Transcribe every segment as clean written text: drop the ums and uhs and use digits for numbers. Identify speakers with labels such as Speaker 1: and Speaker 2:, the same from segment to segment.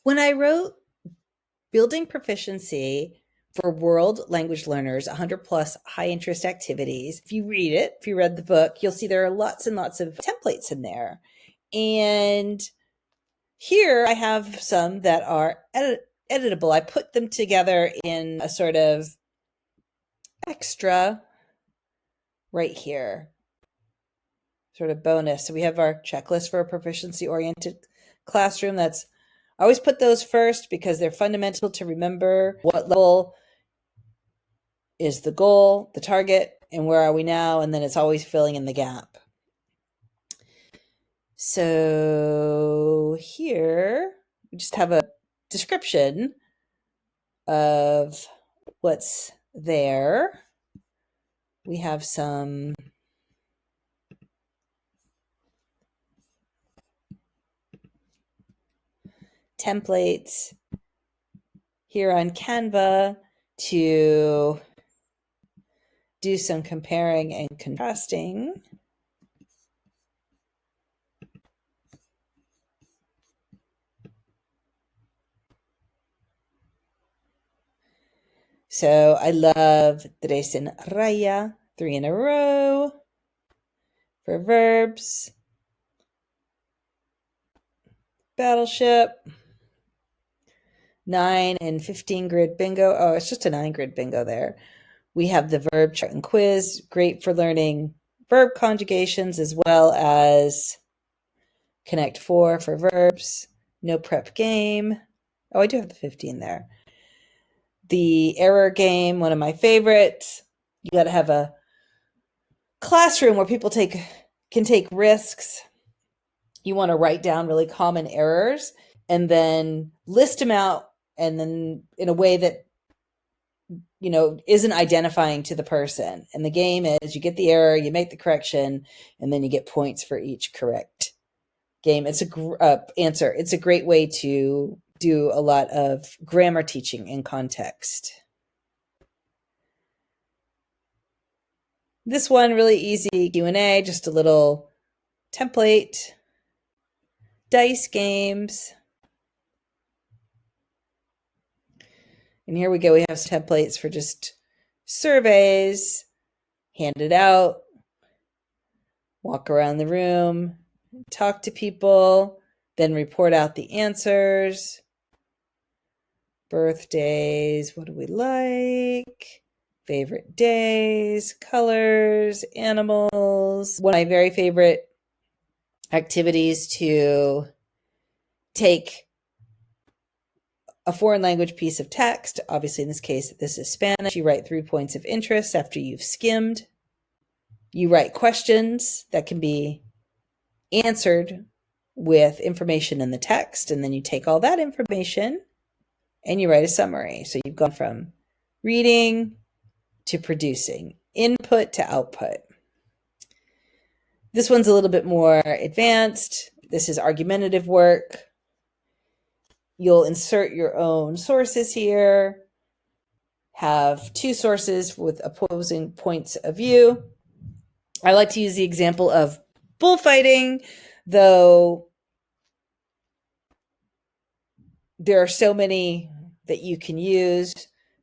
Speaker 1: When I wrote Building Proficiency for World Language Learners, 100 plus high interest activities, if you read it, if you read the book, you'll see there are lots and lots of templates in there. And here I have some that are editable. I put them together in a sort of extra right here, sort of bonus. So we have our checklist for a proficiency-oriented classroom. I always put those first because they're fundamental to remember what level is the goal, the target, and where are we now, and then it's always filling in the gap. So here we just have a description of what's there. We have some templates here on Canva to do some comparing and contrasting. So I love tres en raya, 3 in a row for verbs. Battleship, 9 and 15 grid bingo. Oh, it's just a 9 grid bingo there. We have the verb chart and quiz, great for learning verb conjugations as well as Connect 4 for verbs. No prep game. Oh, I do have the 15 there. The error game, one of my favorites. You got to have a classroom where people can take risks. You want to write down really common errors and then list them out, and then in a way that isn't identifying to the person. And the game is you get the error, you make the correction, and then you get points for each correct game. It's answer. It's a great way to do a lot of grammar teaching in context. This one, really easy Q&A, just a little template. Dice games. And here we go. We have some templates for just surveys, hand it out, walk around the room, talk to people, then report out the answers. Birthdays, what do we like? Favorite days, colors, animals. One of my very favorite activities to take a foreign language piece of text. Obviously, in this case, this is Spanish. You write 3 points of interest after you've skimmed. You write questions that can be answered with information in the text, and then you take all that information and you write a summary. So you've gone from reading to producing, input to output. This one's a little bit more advanced. This is argumentative work. You'll insert your own sources here, have 2 sources with opposing points of view. I like to use the example of bullfighting, though there are so many that you can use,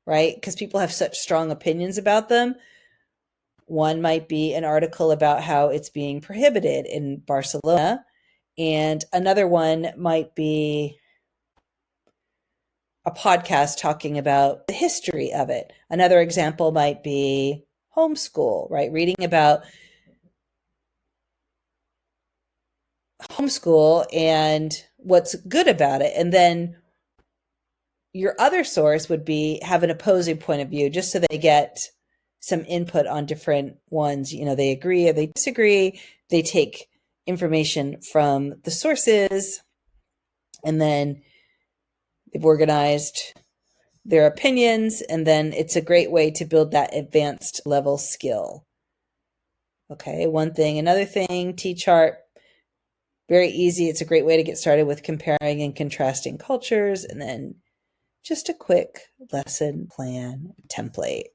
Speaker 1: right? Because people have such strong opinions about them. One might be an article about how it's being prohibited in Barcelona, and another one might be a podcast talking about the history of it. Another example might be homeschool, right? Reading about homeschool and what's good about it. And then your other source would be have an opposing point of view, just so they get some input on different ones. They agree or they disagree. They take information from the sources, and then they've organized their opinions, and then it's a great way to build that advanced level skill. Okay, one thing. Another thing, T-chart, very easy. It's a great way to get started with comparing and contrasting cultures, and then just a quick lesson plan template.